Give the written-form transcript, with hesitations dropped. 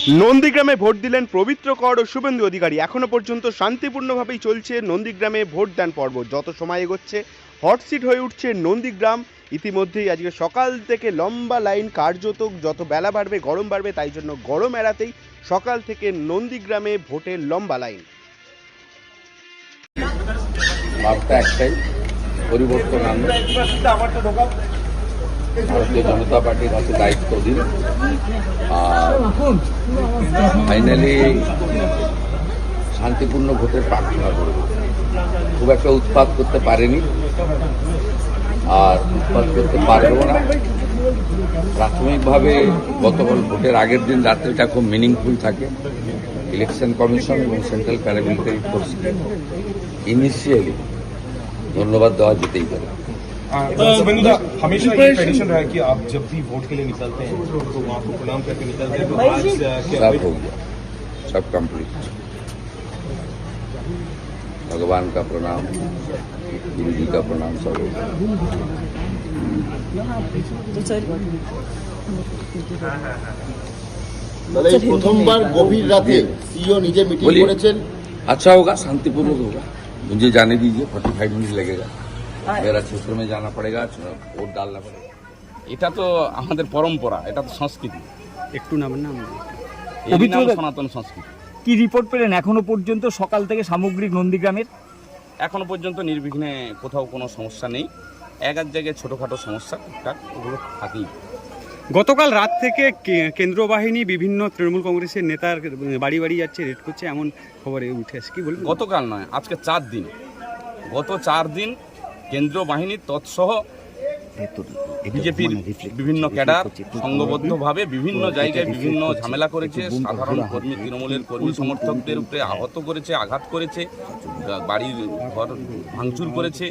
নন্দীগ্রামে ভোট দিলেন পবিত্র কর ও শুভেন্দু অধিকারী। এখনো পর্যন্ত শান্তিপূর্ণভাবেই চলছে নন্দীগ্রামে ভোটদান পর্ব। যত সময় এগোচ্ছে হটসিট হয়ে উঠছে নন্দীগ্রাম। ইতিমধ্যেই আজকে সকাল থেকে লম্বা লাইন, কার্যত যত বেলা বাড়বে গরম বাড়বে, তাই জন্য গরম এড়াতেই সকাল থেকে নন্দীগ্রামে ভোটের লম্বা লাইন। বার্তা একটাই, পরিবর্তন আনবে। ভারতীয় জনতা পার্টির হাতে দায়িত্ব দিন, আর ফাইনালি শান্তিপূর্ণ ভোটের প্রার্থনা করব। খুব একটা উৎপাত করতে পারেনি, আর উৎপাত করতে পারবেও না। প্রাথমিকভাবে গতকাল ভোটের আগের দিন রাত্রিটা খুব মিনিংফুল থাকে। ইলেকশন কমিশন এবং সেন্ট্রাল প্যারামিলিটারি ফোর্সকে ইনিশিয়ালি ধন্যবাদ দেওয়া যেতেই পারে। हमेशा ये ट्रेडिशन रहा है कि आप जब भी वोट के लिए निकलते हैं तो वहाँ को प्रणाम करके निकलते हैं, तो आज सब हो गया, सब कंप्लीट। भगवान का प्रणाम, गुरु जी का प्रणाम, सब हो गया। প্রথমবার গভীর রাতে सीओ নিজে মিটিং করেছেন। अच्छा होगा, शांतिपूर्वक होगा। मुझे जाने दीजिए, 45 मिनट लगेगा। मेरा क्षेत्र में जाना पड़ेगा, वोट डालना पड़ेगा। এটা তো আমাদের পরম্পরা, এটা তো সংস্কৃতি, একটু নামেন না, এরই নাম সনাতন সংস্কৃতি। কি রিপোর্ট পেলেন এখনো পর্যন্ত সকাল থেকে সামগ্রিক নন্দীগ্রামের? এখনো পর্যন্ত নির্বিঘ্নে কোথাও কোনো সমস্যা নেই। এক জায়গায় ছোটোখাটো সমস্যা টুকটাক ওগুলো থাকেই। গতকাল রাত থেকে কেন্দ্র বাহিনী বিভিন্ন তৃণমূল কংগ্রেসের নেতার বাড়ি বাড়ি যাচ্ছে, রেড করছে, এমন খবরে উঠে আসে, কি বলবেন? গতকাল নয়, আজকে 4 দিন, গত 4 দিন কেন্দ্রীয় বাহিনীর তৎসহ বিজেপির বিভিন্ন ক্যাডার সংঘবদ্ধভাবে বিভিন্ন জায়গায় বিভিন্ন ঝামেলা করেছে। সাধারণ কর্মী, তৃণমূলের কর্মী সমর্থকদের উপরে আহত করেছে, আঘাত করেছে, বাড়ির ঘর ভাঙচুর করেছে।